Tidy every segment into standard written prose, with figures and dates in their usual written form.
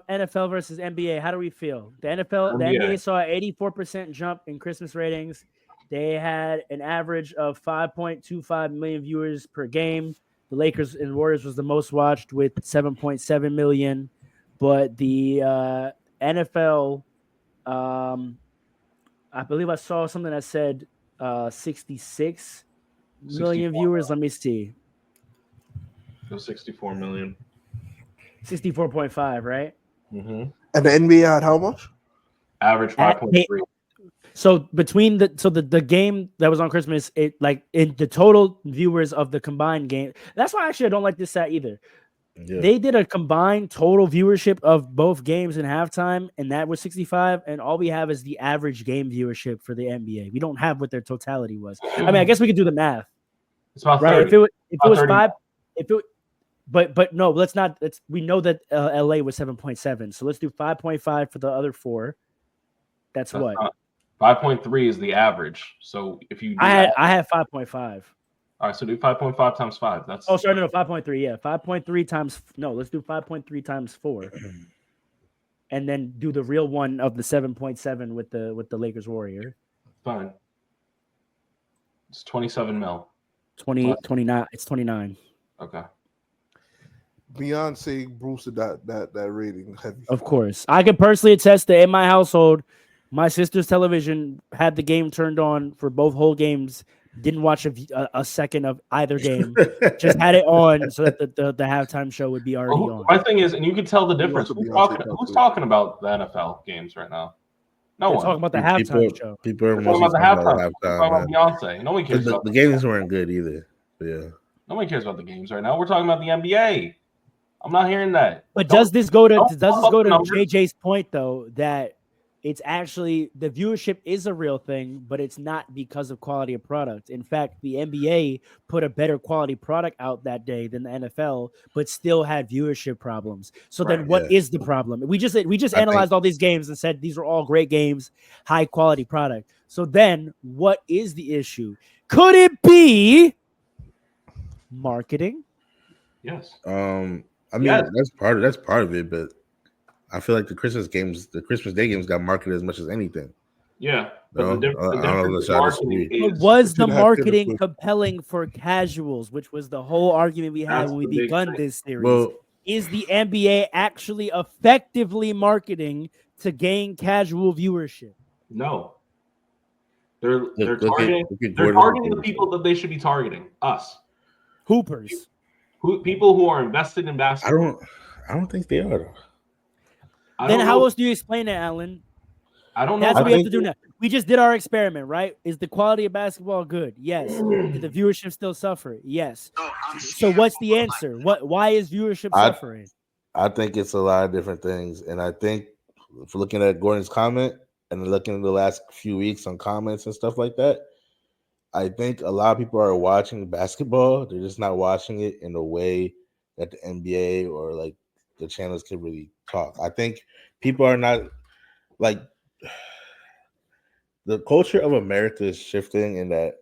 NFL versus NBA. How do we feel? The NBA NBA. saw an 84% jump in Christmas ratings. They had an average of 5.25 million viewers per game. The Lakers and Warriors was the most watched with 7.7 million. But the NFL, I believe I saw something that said 66 million 64 viewers. Let million. me see. It was 64 million. 64.5, right? Mm-hmm. And the NBA had how much? Average At, 5.3. So between the game that was on Christmas, it like in the total viewers of the combined game. That's why actually I don't like this stat either. Yeah. They did a combined total viewership of both games in halftime, and that was 65. And all we have is the average game viewership for the NBA. We don't have what their totality was. I mean, I guess we could do the math, It's about right? 30. If it was 30. five, if it, but no, let's not. We know that LA was 7.7, so let's do 5.5 for the other four. That's what. 5.3 is the average. So if you do I had 5.5. all right, so do 5.5 times 5. That's Oh, sorry, no, 5.3. Yeah, 5.3 times. No, let's do 5.3 times 4, and then do the real one of the 7.7 with the Lakers Warrior. fine. It's 27 mil. 29. It's 29. Okay. Beyonce boosted that rating heavy. Of course, I can personally attest that in my household, my sister's television had the game turned on for both whole games. Didn't watch a second of either game. Just had it on so that the halftime show would be already on. My thing is, and you can tell the difference. also Who's talking about the NFL games right now? No They're one. talking about the halftime show. People are We're talking mostly about the talking halftime. about We're talking halftime. about Beyonce. No one cares The about games weren't good either. But yeah. Nobody cares about the games right now. We're talking about the NBA. I'm not hearing that. But does this go to numbers. JJ's point though that it's actually the viewership is a real thing, but it's not because of quality of product. In fact, the NBA put a better quality product out that day than the NFL, but still had viewership problems. So then what is the problem? We just analyzed all these games and said these are all great games, high quality product. So then what is the issue? Could it be marketing? Yes. I mean that's part of it, but I feel like the Christmas Day games got marketed as much as anything. Yeah. No, But I don't know if y'all disagree. But was the marketing compelling for casuals, which was the whole argument we had when we begun this series? Well, is the NBA actually effectively marketing to gain casual viewership? No. They're targeting the people that they should be targeting. Us. Hoopers. People who are invested in basketball. I don't think they are. Then how else do you explain it, Alan? I don't know. That's what we have to do now. We just did our experiment, right? Is the quality of basketball good? Yes. Did the viewership still suffer? Yes. So what's the answer? Why is viewership suffering? I think it's a lot of different things. And I think if looking at Gordon's comment and looking at the last few weeks on comments and stuff like that, I think a lot of people are watching basketball. They're just not watching it in a way that the NBA or like the channels can really talk. I think people are not like the culture of America is shifting in that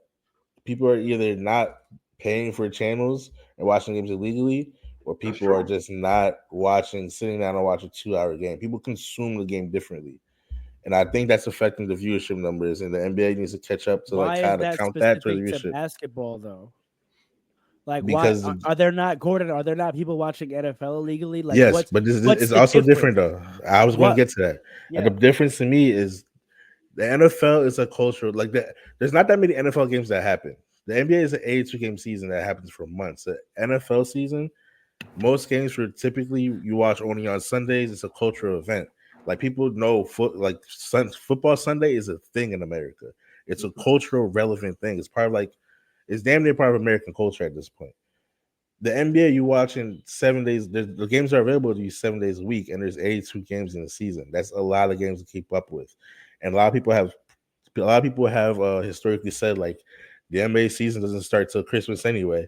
people are either not paying for channels and watching games illegally, or people are just not sitting down and watch a 2-hour game. People consume the game differently. And I think that's affecting the viewership numbers, and the NBA needs to catch up to like kind of count that to the viewership. Basketball though, like because why are there not Gordon? Are there not people watching NFL illegally? Like, yes, but this is also different though. I was going to get to that. Yeah. And the difference to me is the NFL is a culture like that. There's not that many NFL games that happen. The NBA is an 82-game season that happens for months. The NFL season, most games were typically you watch only on Sundays. It's a cultural event. Like people know football Sunday is a thing in America. It's a cultural relevant thing. It's part of it's damn near part of American culture at this point. The NBA you watch in 7 days. The games are available to you 7 days a week, and there's 82 games in the season. That's a lot of games to keep up with, and a lot of people have historically said like the NBA season doesn't start till Christmas anyway,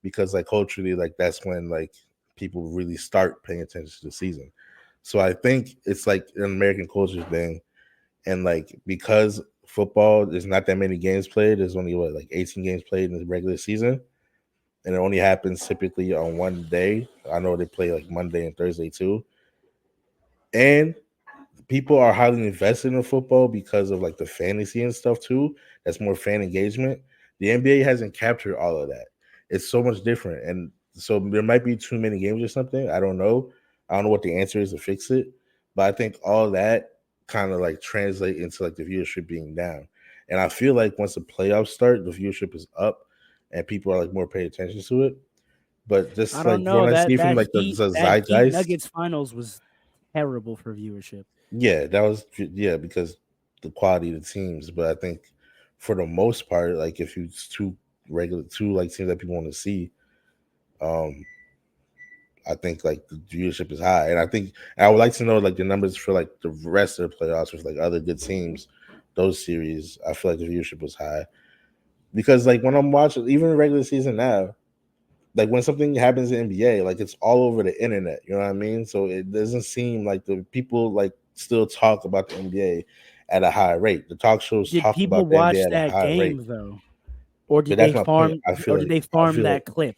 because like culturally like that's when like people really start paying attention to the season. So I think it's like an American culture thing. And like because football, there's not that many games played. There's only 18 games played in the regular season. And it only happens typically on one day. I know they play like Monday and Thursday too. and people are highly invested in football because of like the fantasy and stuff too. That's more fan engagement. The NBA hasn't captured all of that. It's so much different, and so there might be too many games or something. I don't know. I don't know what the answer is to fix it, but I think all that kind of like translate into like the viewership being down. And I feel like once the playoffs start, the viewership is up, and people are like more paying attention to it. But just I like don't know when I that see from that like Heat the that Heat zeitgeist, Nuggets finals was terrible for viewership. yeah, that was because the quality of the teams. But I think for the most part, like if it's two like teams that people want to see, um, I think like the viewership is high, and I would like to know like the numbers for like the rest of the playoffs with like other good teams. Those series, I feel like the viewership was high because like when I'm watching even the regular season now, like when something happens in NBA, like it's all over the internet. You know what I mean? So it doesn't seem like the people like still talk about the NBA at a high rate. The talk shows Did talk people about the NBA watch at a that high rate. game though, or But did that's they my point. farm? Or did they farm that clip?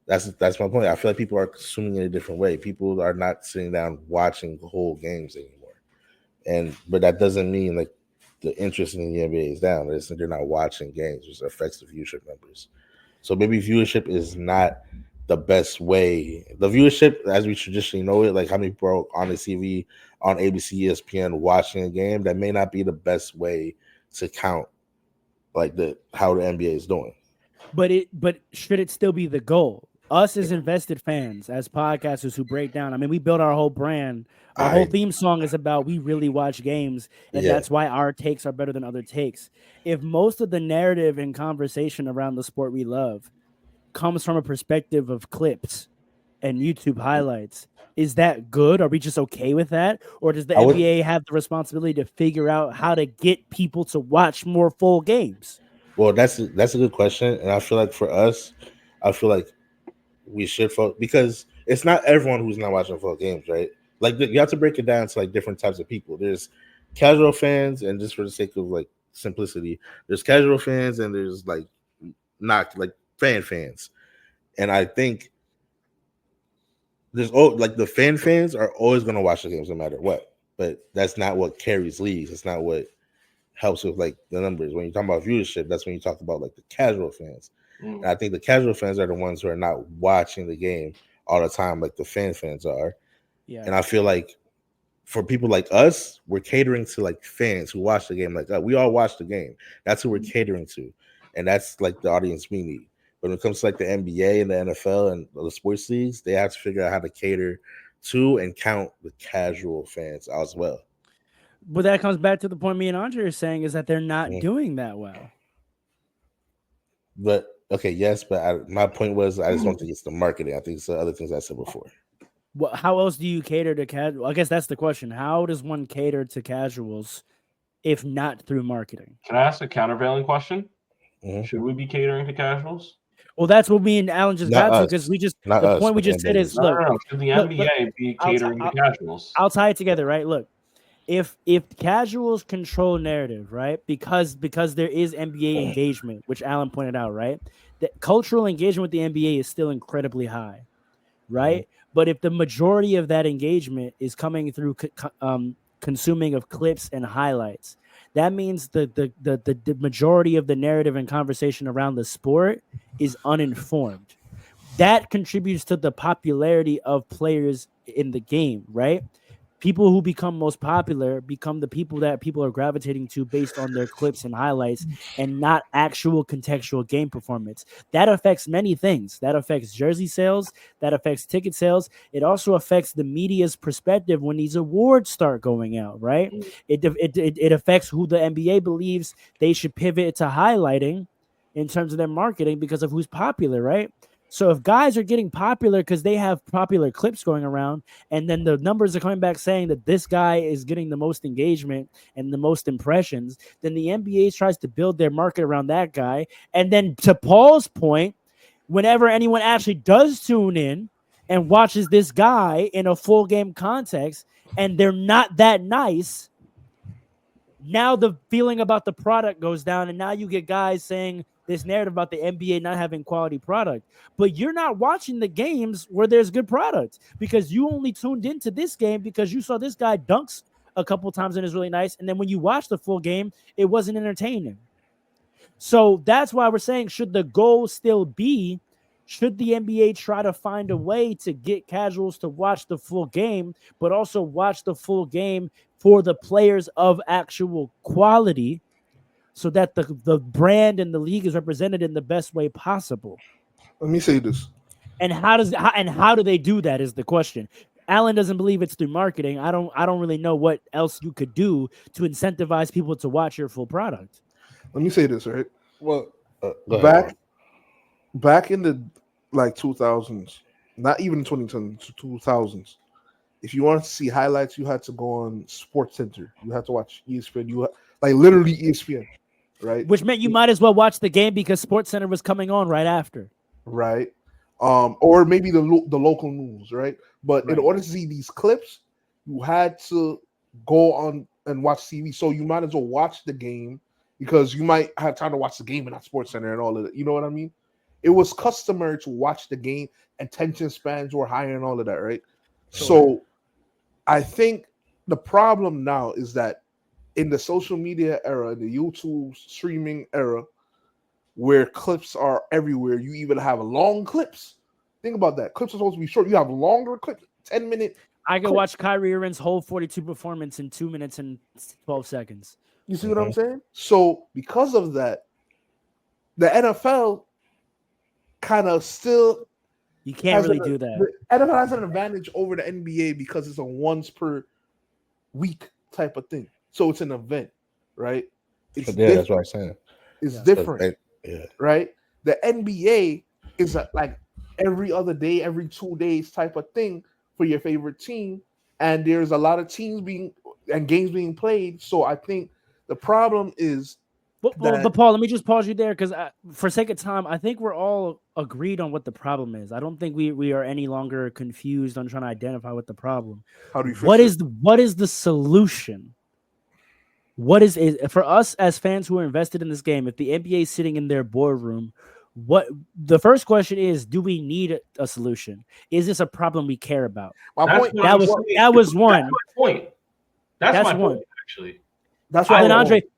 That's my point. I feel like people are consuming it a different way. People are not sitting down watching whole games anymore. But that doesn't mean like the interest in the NBA is down. It's they're not watching games, which affects the viewership numbers. So maybe viewership is not the best way. The viewership, as we traditionally know it, like how many people are on the TV, on ABC, ESPN watching a game, that may not be the best way to count like how the NBA is doing. But should it still be the goal? Us as invested fans, as podcasters who break down. I mean, we build our whole brand. Our whole theme song is about we really watch games, and that's why our takes are better than other takes. If most of the narrative and conversation around the sport we love comes from a perspective of clips and YouTube highlights, is that good? Are we just okay with that? Or does the NBA have the responsibility to figure out how to get people to watch more full games? Well, that's a good question, and I feel like for us, I feel like we should focus because it's not everyone who's not watching full games, right? Like you have to break it down to like different types of people. There's casual fans, and just for the sake of like simplicity, there's casual fans, and there's like not like fans. And I think there's like the fans are always going to watch the games no matter what, but that's not what carries leagues. It's not what helps with like the numbers. When you're talking about viewership, that's when you talk about like the casual fans. And I think the casual fans are the ones who are not watching the game all the time like the fans are. Yeah. And I feel like for people like us, we're catering to like fans who watch the game like us. We all watch the game. That's who we're catering to. And that's like the audience we need. But when it comes to like the NBA and the NFL and the sports leagues, they have to figure out how to cater to and count the casual fans as well. But that comes back to the point me and Andre are saying is that they're not doing that well. But okay, yes, but my point was I just don't think it's the marketing. I think it's the other things I said before. Well, how else do you cater to casual? I guess that's the question. How does one cater to casuals if not through marketing? Can I ask a countervailing question? Mm-hmm. Should we be catering to casuals? Well, that's what me and Alan just got to because we just the point we just said is look. Should the NBA be catering to casuals? I'll tie it together, right? Look, if casuals control narrative, right? Because there is NBA engagement, which Alan pointed out, right? The cultural engagement with the NBA is still incredibly high, right? Mm-hmm. But if the majority of that engagement is coming through consuming of clips and highlights, that means the majority of the narrative and conversation around the sport is uninformed. That contributes to the popularity of players in the game, right? People who become most popular become the people that people are gravitating to based on their clips and highlights and not actual contextual game performance. That affects many things. That affects jersey sales. That affects ticket sales. It also affects the media's perspective when these awards start going out, right? It affects who the NBA believes they should pivot to highlighting in terms of their marketing because of who's popular, right? So if guys are getting popular because they have popular clips going around, and then the numbers are coming back saying that this guy is getting the most engagement and the most impressions, then the NBA tries to build their market around that guy. And then to Paul's point, whenever anyone actually does tune in and watches this guy in a full game context and they're not that nice, now the feeling about the product goes down, and now you get guys saying, this narrative about the NBA not having quality product, but you're not watching the games where there's good product because you only tuned into this game because you saw this guy dunks a couple times and it's really nice. And then when you watch the full game, it wasn't entertaining. So that's why we're saying, should the goal still be, should the NBA try to find a way to get casuals to watch the full game, but also watch the full game for the players of actual quality so that the brand and the league is represented in the best way possible? Let me say this. And how do they do that is the question. Alan doesn't believe it's through marketing. I don't really know what else you could do to incentivize people to watch your full product. Let me say this, right? Well, back in the 2000s, not even 2010s, 2000s. If you wanted to see highlights, you had to go on Sports Center. You had to watch ESPN. You literally ESPN, right? Which meant you might as well watch the game because Sports Center was coming on right after. Right. Or maybe the local news, right? But in order to see these clips, you had to go on and watch TV. So you might as well watch the game because you might have time to watch the game and not Sports Center and all of that. You know what I mean? It was customary to watch the game. Attention spans were higher and all of that, right? So I think the problem now is that in the social media era, the YouTube streaming era, where clips are everywhere, you even have long clips. Think about that. Clips are supposed to be short. You have longer clips, 10-minute. I could watch Kyrie Irving's whole 42 performance in 2 minutes and 12 seconds. You see what I'm saying? So because of that, the NFL kind of still you can't really do that. The NFL has an advantage over the NBA because it's a once per week type of thing. So it's an event, right? It's that's what I'm saying. It's different, right? The NBA is like every other day, every 2 days type of thing for your favorite team, and there's a lot of teams games being played. So I think the problem is. But Paul, let me just pause you there because for sake of time, I think we're all agreed on what the problem is. I don't think we are any longer confused on trying to identify what the problem. How do you? What is the solution? What is for us as fans who are invested in this game? If the NBA is sitting in their boardroom, what the first question is: do we need a solution? Is this a problem we care about? That was one. That's my point. That's my point, actually. That's why.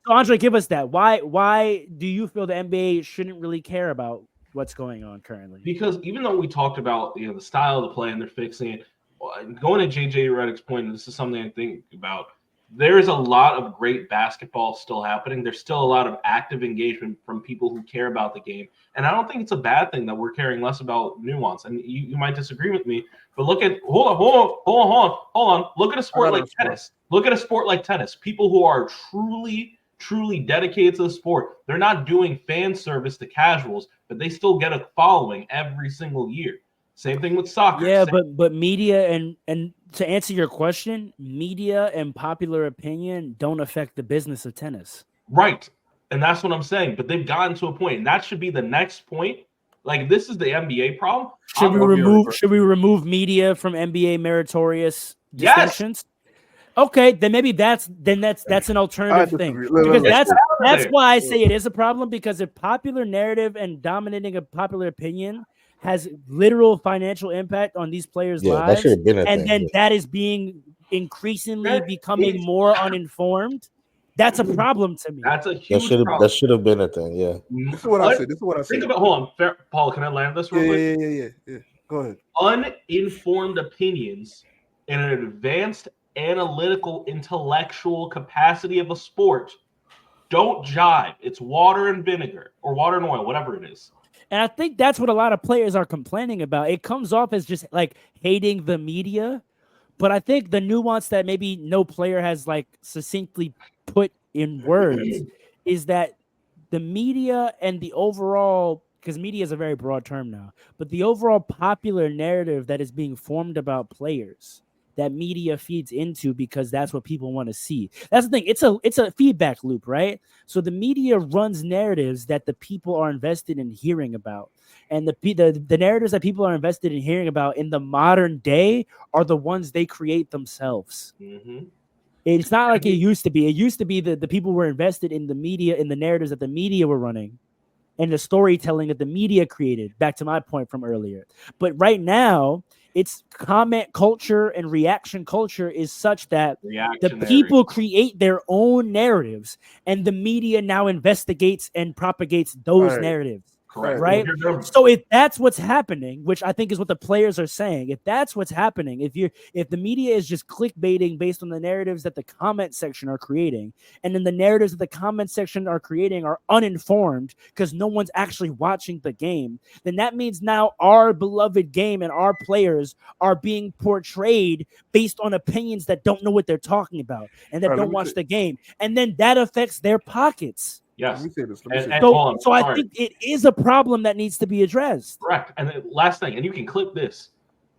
Andre, give us that. Why do you feel the NBA shouldn't really care about what's going on currently? Because even though we talked about the style of the play and they're fixing it, going to JJ Redick's point, and this is something I think about. There is a lot of great basketball still happening. There's still a lot of active engagement from people who care about the game. And I don't think it's a bad thing that we're caring less about nuance. And you might disagree with me, but look at hold on. Look at a sport like tennis. Look at a sport like tennis. People who are truly dedicated to the sport. They're not doing fan service to casuals, but they still get a following every single year. Same thing with soccer. Yeah, but media and to answer your question, media and popular opinion don't affect the business of tennis. Right. And that's what I'm saying. But they've gotten to a point, and that should be the next point. Like, this is the NBA problem. Should we remove media from NBA meritorious distinctions? Yes. Okay, then maybe that's an alternative thing. Because that's why I say it is a problem, because if popular narrative and dominating a popular opinion has literal financial impact on these players' lives, that is being increasingly becoming more uninformed. That's a problem to me. That's a huge problem. That should have been a thing. Yeah. This is what I said. Think about. Hold on, Paul. Can I land this real quick? Yeah. Go ahead. Uninformed opinions in an advanced analytical, intellectual capacity of a sport don't jive. It's water and vinegar, or water and oil, whatever it is. And I think that's what a lot of players are complaining about. It comes off as just like hating the media, but I think the nuance that maybe no player has like succinctly put in words is that the media and the overall, because media is a very broad term now, but the overall popular narrative that is being formed about players that media feeds into, because that's what people want to see. That's the thing. It's a feedback loop, right? So the media runs narratives that the people are invested in hearing about. And the narratives that people are invested in hearing about in the modern day are the ones they create themselves. Mm-hmm. It's not like it used to be. It used to be the people were invested in the media, in the narratives that the media were running. and the storytelling that the media created. Back to my point from earlier. But right now, it's comment culture and reaction culture is such that the people create their own narratives, and the media now investigates and propagates those narratives. Correct. Right. So if that's what's happening, which I think is what the players are saying, if that's what's happening, if the media is just clickbaiting based on the narratives that the comment section are creating, and then the narratives that the comment section are creating are uninformed because no one's actually watching the game, then that means now our beloved game and our players are being portrayed based on opinions that don't know what they're talking about and that don't watch the game. And then that affects their pockets. Yes. Let me say this. So I think it is a problem that needs to be addressed. Correct. And the last thing, and you can clip this,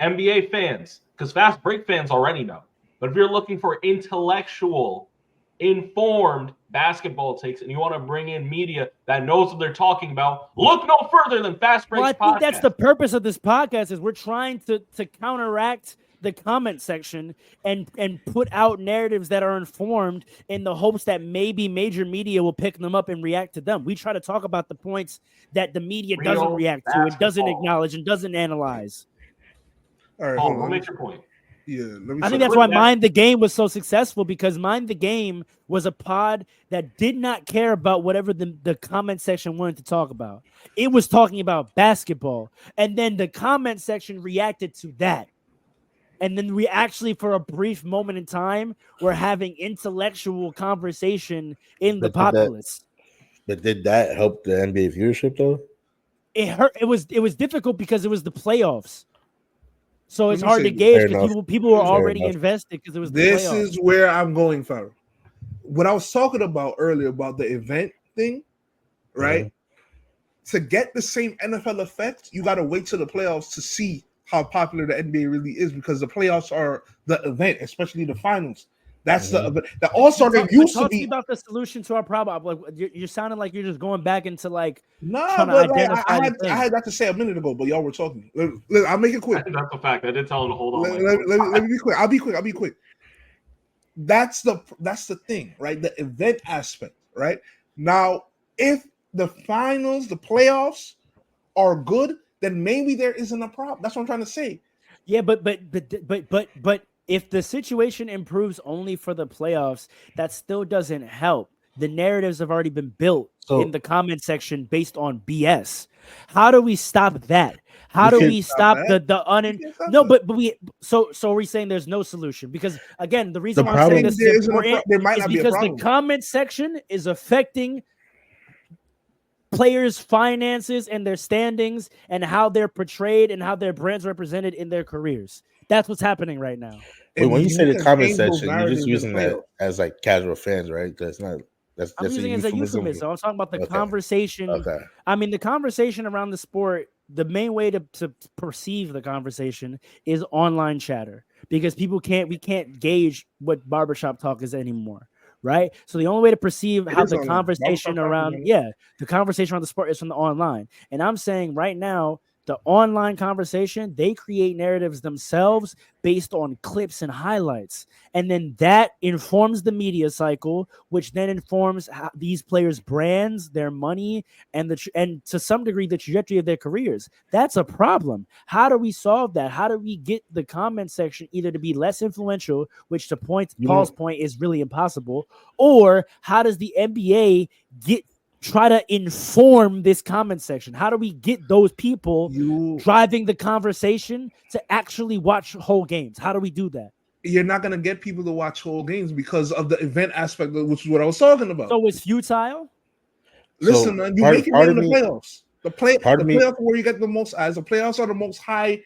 NBA fans, because fast break fans already know. But if you're looking for intellectual, informed basketball takes, and you want to bring in media that knows what they're talking about, look no further than Fast Break. Well, I think that's the purpose of this podcast. Is we're trying to counteract the comment section and put out narratives that are informed in the hopes that maybe major media will pick them up and react to them. We try to talk about the points that the media doesn't react to, and doesn't acknowledge, and doesn't analyze. All right, Paul, make your point. Yeah, I think that's why Mind the Game was so successful, because Mind the Game was a pod that did not care about whatever the comment section wanted to talk about. It was talking about basketball, and then the comment section reacted to that. And then we actually, for a brief moment in time, were having intellectual conversation in the populace. But did that help the NBA viewership though? It hurt. It was difficult because it was the playoffs. So it's hard to gauge because people were already invested because it was the playoffs. This is where I'm going, Farrell. What I was talking about earlier about the event thing, right? Mm-hmm. To get the same NFL effect, you got to wait till the playoffs to see how popular the NBA really is, because the playoffs are the event, especially the finals. That's the All-Star game used to be about the solution to our problem. Like you're sounding like you're just going back into like I had that to say a minute ago, but y'all were talking. I'll make it quick. That's a fact. I did tell him to hold on. Let me be quick. I'll be quick. That's the thing, right? The event aspect, right? Now, if the finals, the playoffs are good, then maybe there isn't a problem. That's what I'm trying to say. Yeah, but if the situation improves only for the playoffs, that still doesn't help. The narratives have already been built in the comment section based on BS. How do we stop that? How do we stop So we're saying there's no solution, because again, the reason why I'm saying this is important is because the comment section is affecting players' finances and their standings and how they're portrayed and how their brands represented in their careers. That's what's happening right now. Wait, when you say the comment section, you're just using that as like casual fans, right? That's not. I'm using it as a euphemism. I'm talking about the conversation. Okay. I mean, the conversation around the sport. The main way to perceive the conversation is online chatter, because we can't gauge what barbershop talk is anymore. Right. So the only way to perceive how the conversation around the sport is from the online. And I'm saying right now, the online conversation, they create narratives themselves based on clips and highlights. And then that informs the media cycle, which then informs how these players' brands, their money, and to some degree, the trajectory of their careers. That's a problem. How do we solve that? How do we get the comment section either to be less influential, which to Paul's point is really impossible, or how does the NBA try to inform this comment section? How do we get those people driving the conversation to actually watch whole games? How do we do that? You're not going to get people to watch whole games because of the event aspect, which is what I was talking about. So it's futile? Listen, man, you make it in the playoffs. The playoffs where you get the most eyes. The playoffs are the most high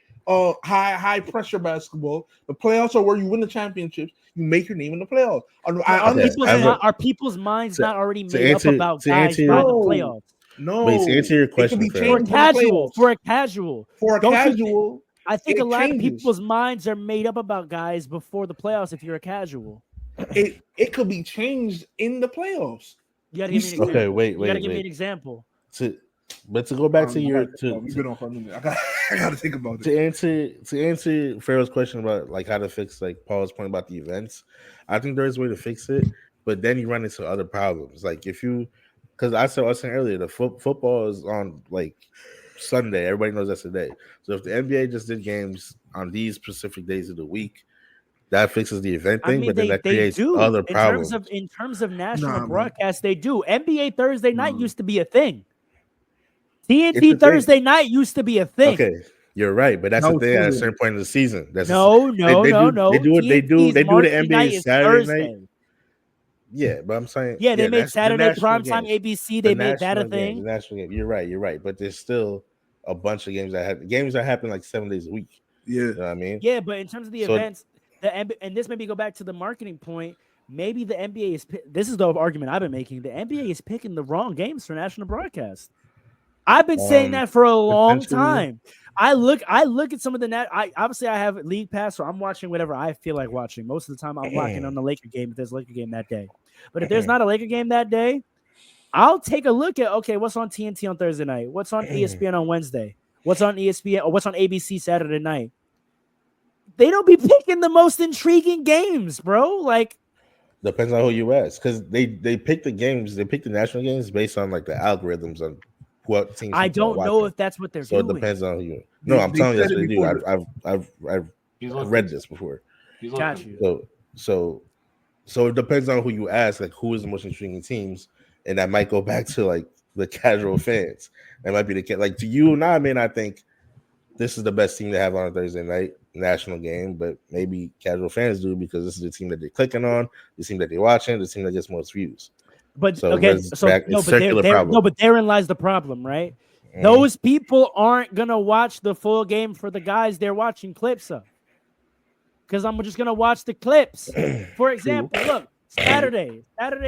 pressure basketball. The playoffs are where you win the championships. You make your name in the playoffs. Are people's minds not already made up about guys by the playoffs? No. Wait, to answer your question, for a casual, I think a lot of people's minds are made up about guys before the playoffs. If you're a casual, it could be changed in the playoffs. You gotta give me an example. Okay, wait. You gotta give me an example. But to go back to your we've been on for a minute. I gotta think about it. To answer Pharaoh's question about like how to fix like Paul's point about the events, I think there is a way to fix it, but then you run into other problems. Like if you because I was saying earlier, the football is on like Sunday. Everybody knows that's the day. So if the NBA just did games on these specific days of the week, that fixes the event thing. But then that creates other problems. In terms of national Nah, broadcast, they do. NBA Thursday night used to be a thing. It's TNT a Thursday night used to be a thing. Okay, you're right, but that's the thing. At a certain point in the season, that's no. They do it. They do the NBA Saturday night. Yeah, but I'm saying they made Saturday primetime games. ABC. They made that a thing. The national game. You're right. But there's still a bunch of games that happen like 7 days a week. Yeah, you know what I mean. Yeah, but in terms of the events, and this maybe go back to the marketing point. Maybe the NBA is. This is the argument I've been making. The NBA is picking the wrong games for national broadcast. I've been saying that for a long time. I look at some of the obviously I have League Pass, so I'm watching whatever I feel like watching. Most of the time, I'm locking on the Laker game if there's a Laker game that day. But if there's not a Laker game that day, I'll take a look at what's on TNT on Thursday night, what's on ESPN on Wednesday, what's on ESPN or what's on ABC Saturday night. They don't be picking the most intriguing games, bro. Like, depends on who you ask, because they pick the games, they pick the national games based on like the algorithms on what teams. I don't know if that's what they're doing. So it depends on who you. No, I'm telling you that's what they do. I've read this before. Got you. So it depends on who you ask, like who is the most intriguing teams, and that might go back to like the casual fans. That might be the like to you and I may not think this is the best team to have on a Thursday night national game, but maybe casual fans do because this is the team that they're clicking on, the team that they're watching, the team that gets most views. But but therein lies the problem, right? Mm. Those people aren't gonna watch the full game for the guys they're watching clips of. Because I'm just gonna watch the clips. For example, look, Saturday,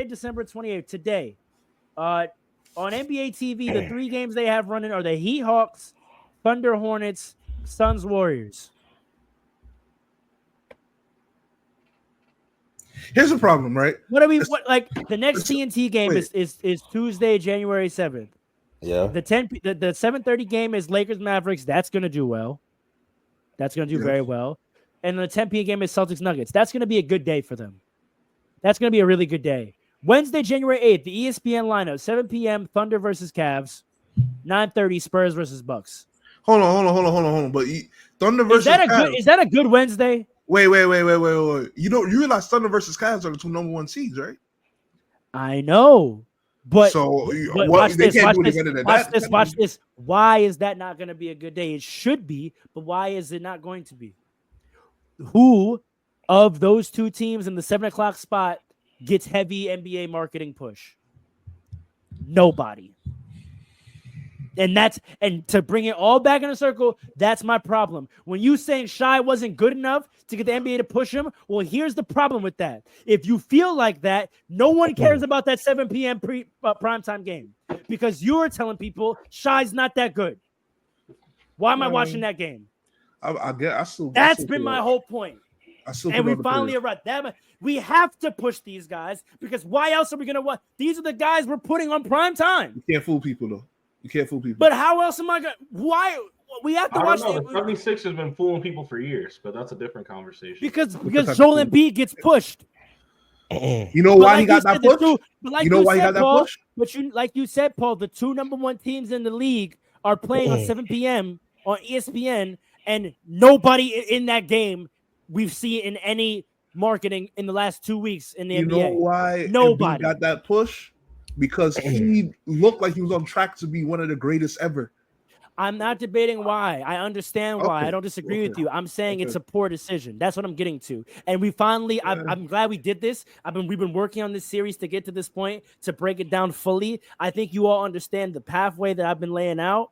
December 28th, today, on NBA TV, the 3 games they have running are the Heat Hawks, Thunder Hornets, Suns Warriors. Here's the problem, right? The next TNT game is Tuesday, January 7th. Yeah. The 7:30 game is Lakers Mavericks. That's gonna do well. That's gonna do very well. And the 10 p.m. game is Celtics Nuggets. That's gonna be a good day for them. That's gonna be a really good day. Wednesday, January 8th, the ESPN lineup, 7 p.m. Thunder versus Cavs, 9:30 Spurs versus Bucks. Hold on. But Thunder versus is that a good Wednesday? Wait. You realize Thunder versus Cavs are the 2 number 1 seeds, right? I know. But watch this. Why is that not going to be a good day? It should be, but why is it not going to be? Who of those 2 teams in the 7 o'clock spot gets heavy NBA marketing push? Nobody. And to bring it all back in a circle, that's my problem. When you saying Shai wasn't good enough to get the NBA to push him, well, here's the problem with that. If you feel like that, no one cares about that 7 p.m. primetime game because you're telling people Shai's not that good. Why am I watching that game? That's been my whole point. And we finally arrived. We have to push these guys because why else are we going to watch? These are the guys we're putting on primetime. You can't fool people, though. You can't fool people. But how else am I going to? Why? We have to watch the 76 has been fooling people for years, but that's a different conversation. Because Joel Embiid gets pushed. You know why he got that push? You know why he got that push? But like you said, Paul, the 2 number 1 teams in the league are playing on 7 p.m. on ESPN, and nobody in that game we've seen in any marketing in the last 2 weeks in the NBA. You know why nobody got that push? Because he looked like he was on track to be one of the greatest ever. I'm not debating why. I understand why. I don't disagree with you. I'm saying it's a poor decision. That's what I'm getting to. And we finally, I'm glad we did this. We've been working on this series to get to this point, to break it down fully. I think you all understand the pathway that I've been laying out.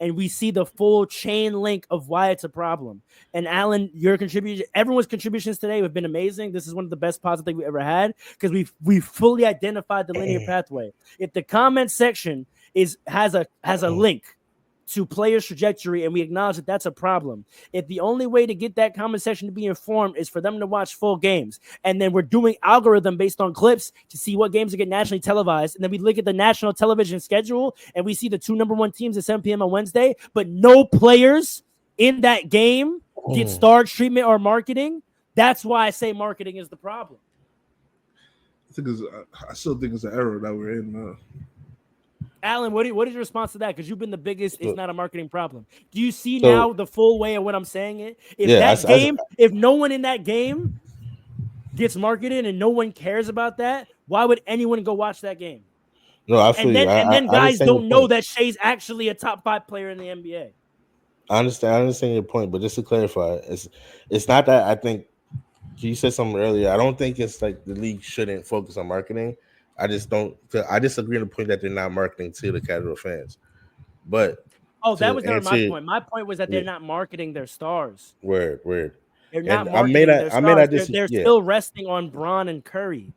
And we see the full chain link of why it's a problem. And Alan, your contribution, everyone's contributions today have been amazing. This is one of the best positive things we ever had because we fully identified the linear pathway. If the comment section has a link to players' trajectory, and we acknowledge that that's a problem. If the only way to get that comment section to be informed is for them to watch full games, and then we're doing algorithm based on clips to see what games are get nationally televised, and then we look at the national television schedule, and we see the 2 number 1 teams at 7 p.m. on Wednesday, but no players in that game get star treatment or marketing, that's why I say marketing is the problem. I still think it's an error that we're in now. Alan, what is your response to that? Because you've been the biggest. It's not a marketing problem. Do you see So- now the full way of what I'm saying? It if Yeah, that game, if no one in that game gets marketed and no one cares about that, why would anyone go watch that game? No, I feel And then you. and then I guys understand your don't know point. that Shea's actually a top 5 player in the NBA. I understand your point, but just to clarify, it's not that I think you said something earlier. I don't think it's like the league shouldn't focus on marketing. I just don't. I disagree on the point that they're not marketing to the casual fans. But that was never my answer- point. My point was that they're not marketing their stars. Word. They're not And marketing their stars. They're yeah. still resting on Bron and Curry.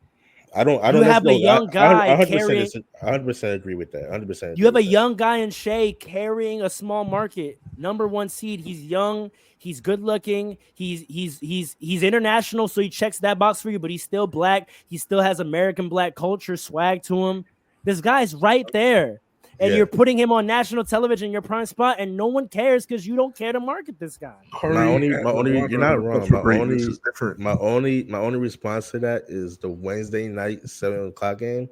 I don't. You have a young guy 100% carrying. 100% agree with that. 100%. You have a young guy in Shea carrying a small market, number 1 seed. He's young. He's good looking. He's international, so he checks that box for you. But he's still black. He still has American black culture swag to him. This guy's right there, and you're putting him on national television, your prime spot, and no one cares because you don't care to market this guy. My only you're not wrong. My only response to that is the Wednesday night 7:00 game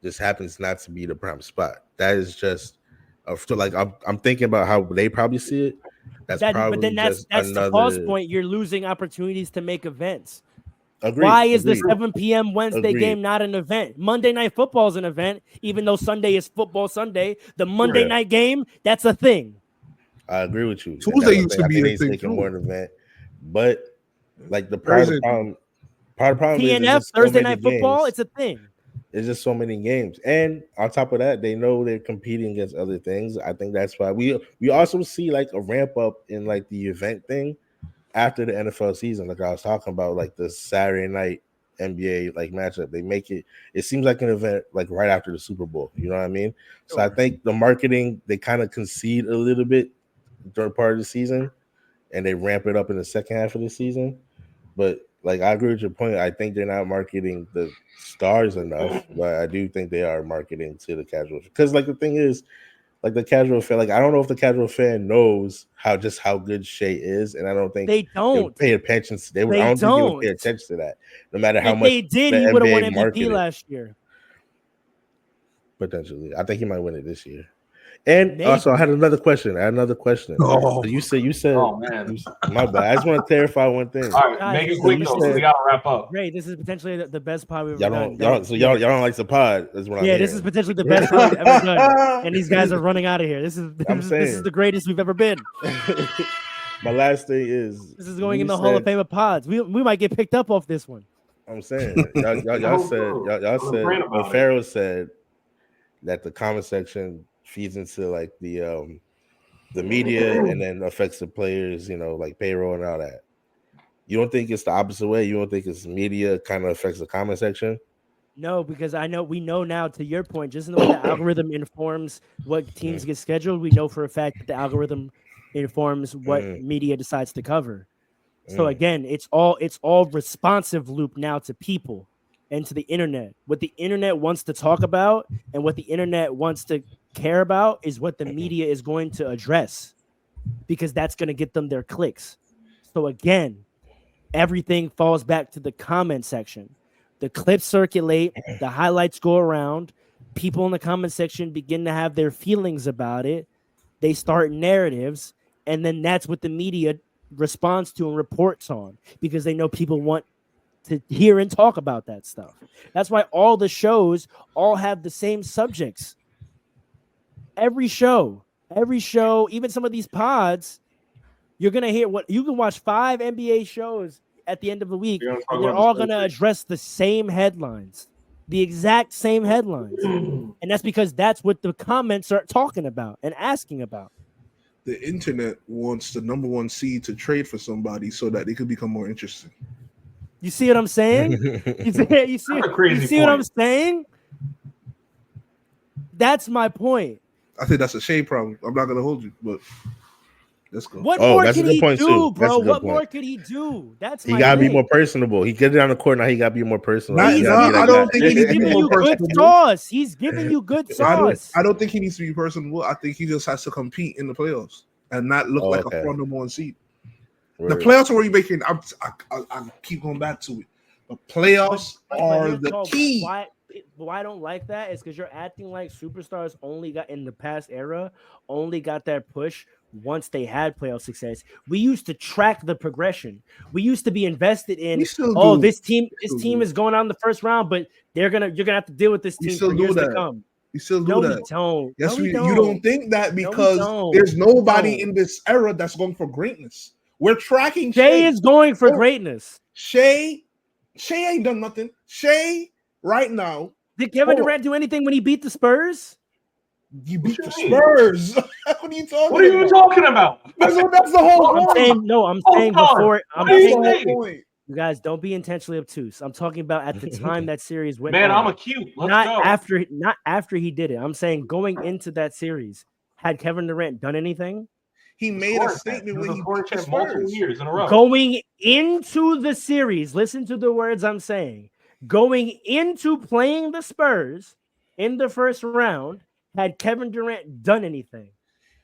just happens not to be the prime spot. That is just so like I'm thinking about how they probably see it. That's the pause point. You're losing opportunities to make events. Agreed, Why is the 7 p.m. Wednesday game not an event? Monday Night Football is an event, even though Sunday is football Sunday. The Monday night game, that's a thing. I agree with you. Tuesday used to be a thing too. More an event, but like part of the problem TNF is Thursday Night Football, it's a thing. It's just so many games, and on top of that, they know they're competing against other things. I think that's why we also see like a ramp up in like the event thing after the NFL season. Like I was talking about, like the Saturday night NBA like matchup, they make it seems like an event like right after the Super Bowl. You know what I mean? So I think the marketing, they kind of concede a little bit during part of the season, and they ramp it up in the second half of the season. But like I agree with your point. I think they're not marketing the stars enough, but I do think they are marketing to the casual. Because like the thing is, like the casual fan, like I don't know if the casual fan knows how good Shea is, and I don't think they don't pay attention. I don't think they would pay attention to that, no matter how much they did. He would have won MVP last year. Potentially, I think he might win it this year. And also, I had another question. Oh. You said. Oh man, my bad. I just want to clarify one thing. All right, make it quick though. We gotta wrap up. Great. This is potentially the best pod we've ever done. Y'all don't like the pod. That's what I'm hearing. This is potentially the best pod we've ever done. And these guys are running out of here. This is the greatest we've ever been. My last thing is this is going in the Hall of Fame of pods. We might get picked up off this one. I'm saying y'all said Pharaoh said that the comment section feeds into like the media and then affects the players, like payroll and all that. You don't think it's the opposite way? You don't think it's media kind of affects the comment section? No, because we know now, to your point, just in the way the algorithm informs what teams get scheduled, we know for a fact that the algorithm informs what media decides to cover. So again, it's all responsive loop now to people and to the internet. What the internet wants to talk about and what the internet wants to care about is what the media is going to address, because that's going to get them their clicks. So again, everything falls back to the comment section. The clips circulate, the highlights go around, people in the comment section begin to have their feelings about it. They start narratives, and then that's what the media responds to and reports on, because they know people want to hear and talk about that stuff. That's why all the shows all have the same subjects. Every show, even some of these pods, you're going to hear you can watch 5 NBA shows at the end of the week, and they're all going to address the same headlines, the exact same headlines. And that's because that's what the comments are talking about and asking about. The internet wants the number 1 seed to trade for somebody so that they could become more interesting. You see what I'm saying? You see what I'm saying? That's my point. I think that's a shade problem. I'm not going to hold you, but let's go. What more could he do, bro? What more could he do? He got to be more personable. He get it on the court now. He got to be more personal. I don't think he's giving you good sauce. He's giving you good sauce. I don't think he needs to be personable. I think he just has to compete in the playoffs and not look like a front number 1 seed. The playoffs are where you're making. I keep going back to it. The playoffs are the key. why I don't like that is because you're acting like superstars only got in the past era, only got that push once they had playoff success. We used to track the progression. We used to be invested in. Oh, this team is going on in the first round, but you're gonna have to deal with this team for years to come. We still do that. We don't. Yes, no, we don't. You don't think that because there's nobody in this era that's going for greatness. We're tracking Shea is going for greatness. Shea ain't done nothing. Shea right now. Did Kevin Durant do anything when he beat the Spurs? You beat the Spurs. What are you talking about? What are you talking about? That's the whole point. I'm saying before. I'm saying you guys don't be intentionally obtuse. I'm talking about at the time that series went. Man, I'm acute. Let's go. Not after he did it. I'm saying going into that series, had Kevin Durant done anything? He made a statement when he beat the Spurs. Years in a row. Going into the series, listen to the words I'm saying. Going into playing the Spurs in the first round, had Kevin Durant done anything?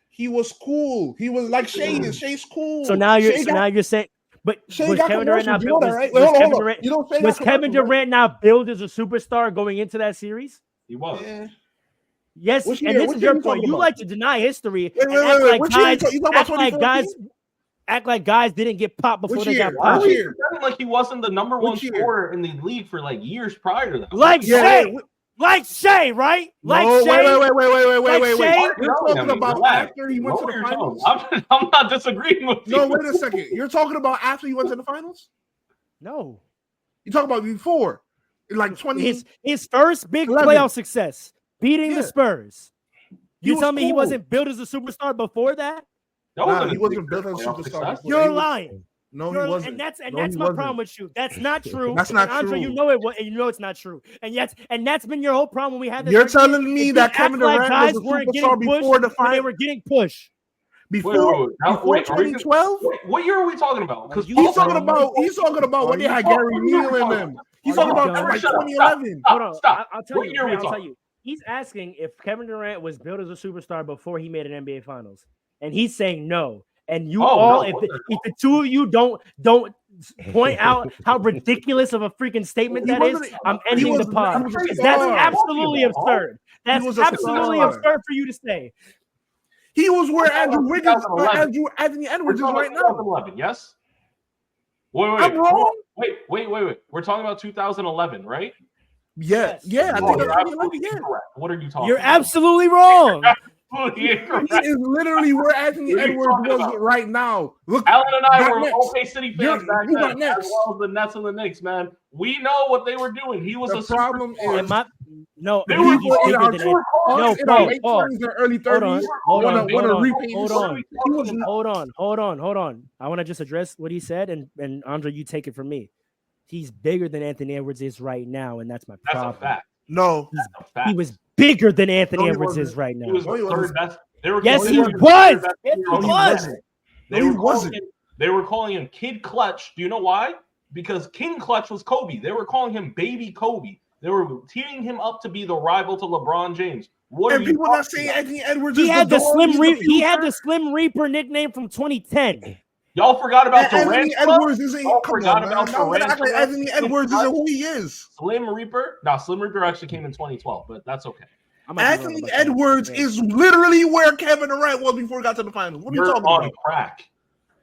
He was cool. He was like Shea is. Shea's cool. So now you're saying, but was Kevin Durant not built? Was Kevin Durant not billed as a superstar going into that series? He was. Yeah. Yes, and this is your point. You like to deny history act like guys didn't get popped before they got popped. Like he wasn't the number one scorer in the league for like years prior to that. Like Shea, right? Like Shea. Wait. You're talking about after he went to the finals? I'm not disagreeing with you. No, wait a second. You're talking about after he went to the finals? No. You're talking about before. Like 20. His first big playoff success, beating the Spurs. You tell me he wasn't built as a superstar before that? He wasn't built as a superstar. You're lying. No, he wasn't. And that's my problem with you. That's not true. That's not Andre, true. You know it, and you know it's not true. And that's been your whole problem when we had this. You're telling me that Kevin Durant was a superstar before the finals? They were getting pushed. Before 2012? What year are we talking about? Because he's talking about when they had Gary Neal in them. He's talking about like 2011. Hold on. Stop. I'll tell you. He's asking if Kevin Durant was built as a superstar before he made an NBA Finals, and he's saying no. And you if the two of you don't point out how ridiculous of a freaking statement that is, I'm ending the pod. That's absolutely absurd. That's absolutely absurd for you to say. He was where Anthony Edwards is right now. 2011, yes? Wait. I'm wrong? Wait. We're talking about 2011, right? Yeah. I think that's 2011, yeah. What are you talking You're about? absolutely wrong. He is literally where Anthony Edwards was right now. Look, Alan and I were OK City fans back then, as well as the Nets and the Knicks, man. We know what they were doing. He was the problem is no. They were in our late 20s and early 30s. Hold on. I want to just address what he said, and Andre, you take it from me. He's bigger than Anthony Edwards is right now, and that's my problem. That's a fact. No, he was bigger than Anthony Edwards is right now. He was the third best. Yes, he was. They were calling him Kid Clutch. Do you know why? Because King Clutch was Kobe. They were calling him Baby Kobe. They were teaming him up to be the rival to LeBron James. And people not saying Anthony Edwards he had the Slim Reaper nickname from 2010. Y'all forgot about Durant. Anthony Edwards isn't. Anthony Edwards isn't who he is. Slim Reaper. No, Slim Reaper actually came in 2012, but that's okay. Anthony Edwards is literally where Kevin Durant was before he got to the finals. What are you talking about? Crack.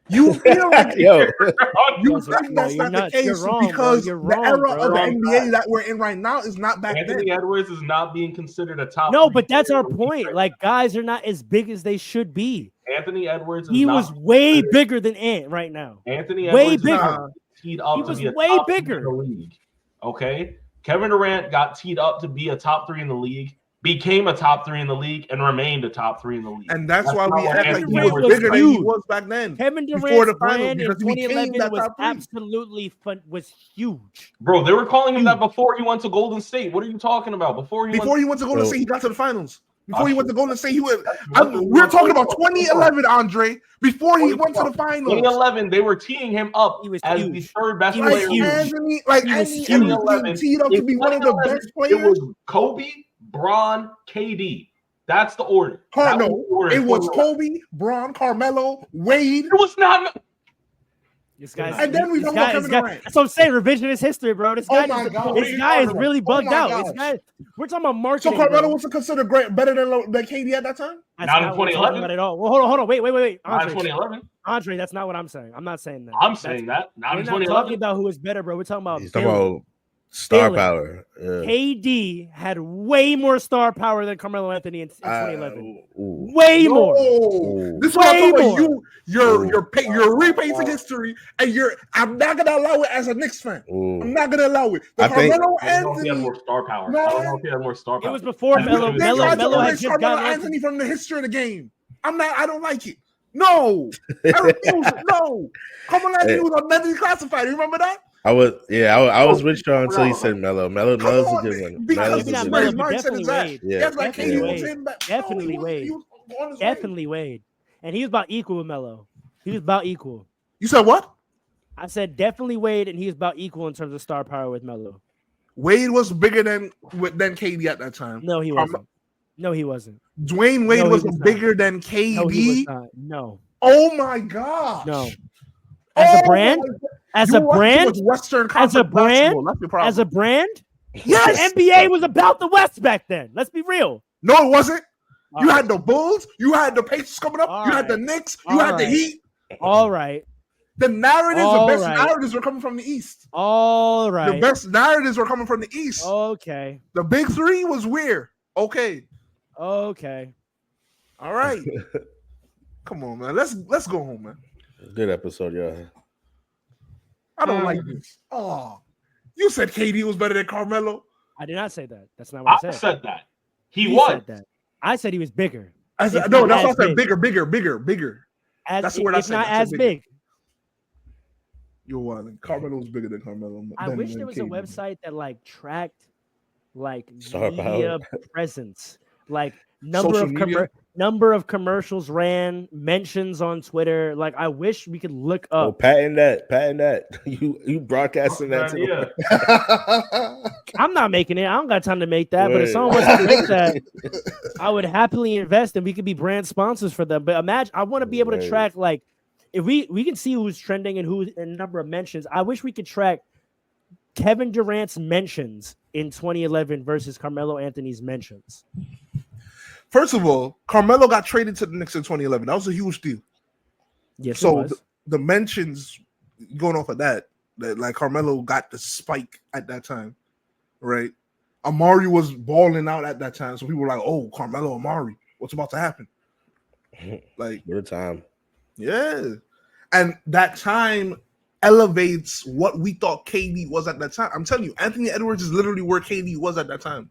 You feel like you think that's not the case because the era of the NBA that we're in right now is not back then. Anthony Edwards is not being considered a top. No, but that's our point. Like guys are not as big as they should be. Anthony Edwards. He was way bigger than Ant right now. Anthony Edwards way bigger. Teed up he to was be a way top bigger. In the league. Okay, Kevin Durant got teed up to be a top 3 in the league. Became a top 3 in the league and remained a top 3 in the league. And that's why we act like he was bigger than he was back then. Kevin Durant's brand in 2011 was absolutely fun, was huge. Bro, they were calling him that before he went to Golden State. What are you talking about? Before he went to Golden State, he got to the finals. Before he went to Golden State, we're talking about 2011, Andre. Before he went to the finals. 2011, they were teeing him up as the third best player. Anthony Edwards teed up to be one of the best players. It was Kobe, Bron, KD. That's the order. It was Kobe, Bron, Carmelo, Wade. It was not. This guy's, And then we talk about Kevin Durant. That's what I'm saying. Revisionist history, bro. This Oh guy, my God, this guy is really bugged out. gosh. This guy, we're talking about So marketing. Carmelo bro. was considered better than KD at that time? That's Not in what we're talking 2011. about at all. Well, hold on. Wait. Not in Andre, 2011. Andre, that's not what I'm saying. I'm not saying that. I'm saying that. Not We're in not talking 2011. about who is better, bro. We're talking about He's talking Billy. about star Billy. power. Yeah. KD had way more star power than Carmelo Anthony in 2011. Ooh. Way more. No. This is what I'm Way talking about. more. You're repainting history, and I'm not gonna allow it as a Knicks fan. Ooh. I'm not gonna allow it. I think- Carmelo I don't know if he had Anthony. more star power. No. I don't know if he had more star power. It was before Melo. They They tried to Melo had erase just Carmelo gotten Anthony from the history of the game. I don't like it. No, I refuse it. No, Carmelo Anthony was mentally classified. Remember that? I was with you until he said Melo. Melo's a good one. Because Maybe not his Melo, but mindset definitely is that. Wade. Yeah. That's like Definitely KD was Wade. in back. Definitely he was Wade. on his way. Definitely Wade. And he was about equal with Melo. He was about equal. You said what? I said definitely Wade, and he was about equal in terms of star power with Melo. Wade was bigger than KD at that time. No, he wasn't. No, he wasn't. Dwayne Wade No, he was was not. bigger than KD. No, he was not. No. Oh my gosh. No. As a brand, my God. as You a watch too brand, much Western as a Conference brand, basketball. That's your problem. as a brand, yes. the NBA was about the West back then. Let's be real. No, it wasn't. All You right. had the Bulls. You had the Pacers coming up. All you had the right. Knicks. All You had the right. Heat. All right. The narratives, All the best right. narratives were coming from the East. All The right. best narratives were coming from the East. Okay. The big three was weird. Okay. Okay. All right. Come on, man. Let's go home, man. Good episode, yeah. I don't like this. Oh, you said KD was better than Carmelo. I did not say that. That's not what I I said. said that. He He was. said that. I said he was bigger. I said, It's no, not that's as what I said. big. Bigger. As, That's the word I it's said. not I said as bigger. big. You're wild. Carmelo was bigger than Carmelo. I than wish there was a KD. website that like tracked like Star media presence, like number Social of media? number of commercials ran, mentions on Twitter. Like I wish we could look Oh, up. patent that. You broadcasting that to Yeah. I'm not making it. I don't got time to make that. But if Word. someone wants to make that, I would happily invest, and we could be brand sponsors for them. But imagine, I want to be able to Right. track like if we can see who's trending and who's and number of mentions. I wish we could track Kevin Durant's mentions in 2011 versus Carmelo Anthony's mentions. First of all, Carmelo got traded to the Knicks in 2011. That was a huge deal. Yes, So it was. the mentions going off of that like Carmelo got the spike at that time, right? Amari was balling out at that time, so people were like, "Oh, Carmelo Amari, what's about to happen?" Like, Good time. yeah, and that time elevates what we thought KD was at that time. I'm telling you, Anthony Edwards is literally where KD was at that time.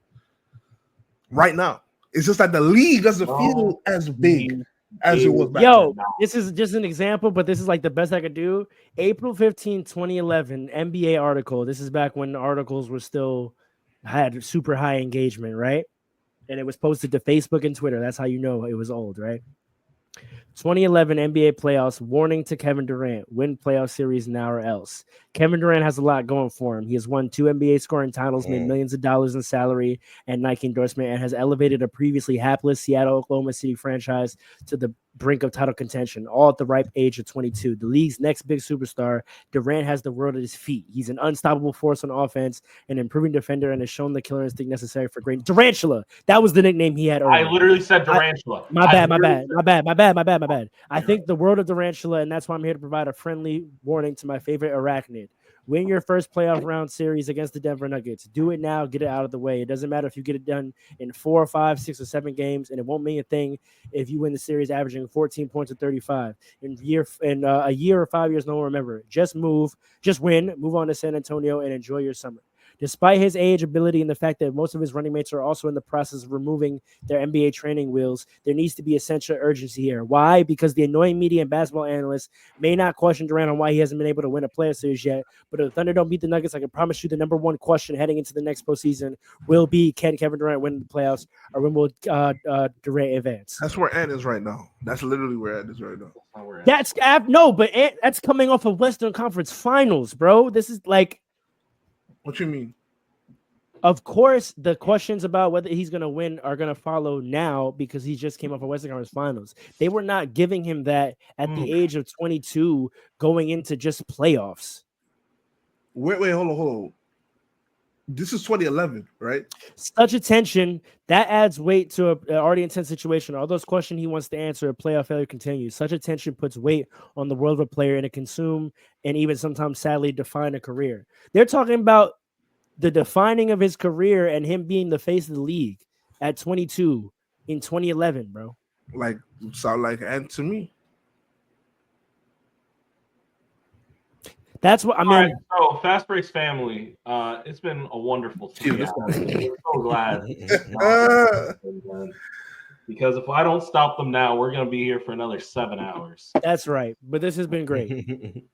Right now, it's just that the league doesn't feel as big as it was back Yo, then. this is just an example, but this is like the best I could do. April 15, 2011, NBA article. This is back when articles were still had super high engagement, right? And it was posted to Facebook and Twitter. That's how you know it was old, right? 2011 NBA playoffs, warning to Kevin Durant, win playoff series now or else. Kevin Durant has a lot going for him. He has won 2 NBA scoring titles, made millions of dollars in salary and Nike endorsement, and has elevated a previously hapless Seattle, Oklahoma City franchise to the brink of title contention, all at the ripe age of 22. The league's next big superstar, Durant has the world at his feet. He's an unstoppable force on offense, an improving defender, and has shown the killer instinct necessary for great. Durantula, that was the nickname he had earlier. I literally said Durantula. My bad. I think the world of Durantula, and that's why I'm here to provide a friendly warning to my favorite arachnid. Win your first playoff round series against the Denver Nuggets. Do it now. Get it out of the way. It doesn't matter if you get it done in 4 or 5, 6 or 7 games, and it won't mean a thing if you win the series averaging 14 points to 35. In a year or 5 years, no one will remember it. Just win, move on to San Antonio, and enjoy your summer. Despite his age, ability, and the fact that most of his running mates are also in the process of removing their NBA training wheels, there needs to be essential urgency here. Why? Because the annoying media and basketball analysts may not question Durant on why he hasn't been able to win a playoff series yet, but if the Thunder don't beat the Nuggets, I can promise you the number one question heading into the next postseason will be, can Kevin Durant win the playoffs, or when will Durant advance? That's where Ant is right now. That's literally where Ant is right now. That's that's coming off of Western Conference Finals, bro. This is like, What you mean? Of course, the questions about whether he's going to win are going to follow now because he just came off of Western Conference Finals. They were not giving him that at the age of 22 going into just playoffs. Wait, hold on. This is 2011, right? Such attention, that adds weight to an already intense situation. All those questions he wants to answer, a playoff failure continues. Such attention puts weight on the world of a player and it consume and even sometimes sadly define a career. They're talking about the defining of his career and him being the face of the league at 22 in 2011, bro. Like, sound like and to me. That's what I mean. All right, so Fast Breaks family, it's been a wonderful 2 hours. We're so glad. Because if I don't stop them now, we're gonna be here for another 7 hours. That's right. But this has been great.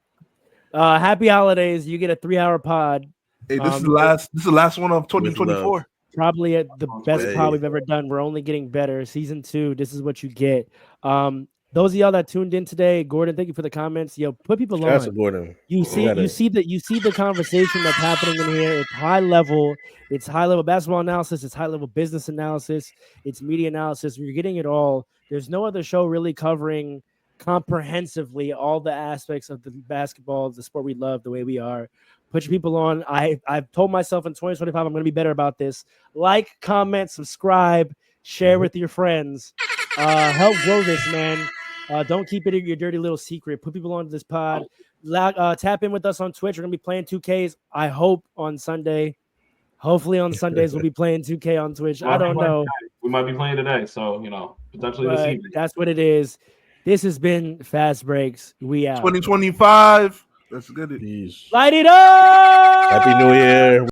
Happy holidays. You get a 3-hour pod. Hey, this is the last one of 2024. Probably at the best pod we've ever done. We're only getting better. Season 2, this is what you get. Those of y'all that tuned in today, Gordon, thank you for the comments. Yo, put people on. Gordon. You see the conversation that's happening in here. It's high level. It's high level basketball analysis. It's high level business analysis. It's media analysis. You're getting it all. There's no other show really covering comprehensively all the aspects of the basketball, the sport we love, the way we are. Put your people on. I've told myself in 2025 I'm going to be better about this. Like, comment, subscribe, share with your friends. Help grow this, man. Don't keep it in your dirty little secret. Put people onto this pod. Tap in with us on Twitch. We're going to be playing 2Ks, I hope, on Sunday. Hopefully on Sundays we'll be playing 2K on Twitch. I don't know. We might be playing today, so, potentially this evening. That's what it is. This has been Fast Breaks. We out. 2025. Let's get it. Light it up! Happy New Year.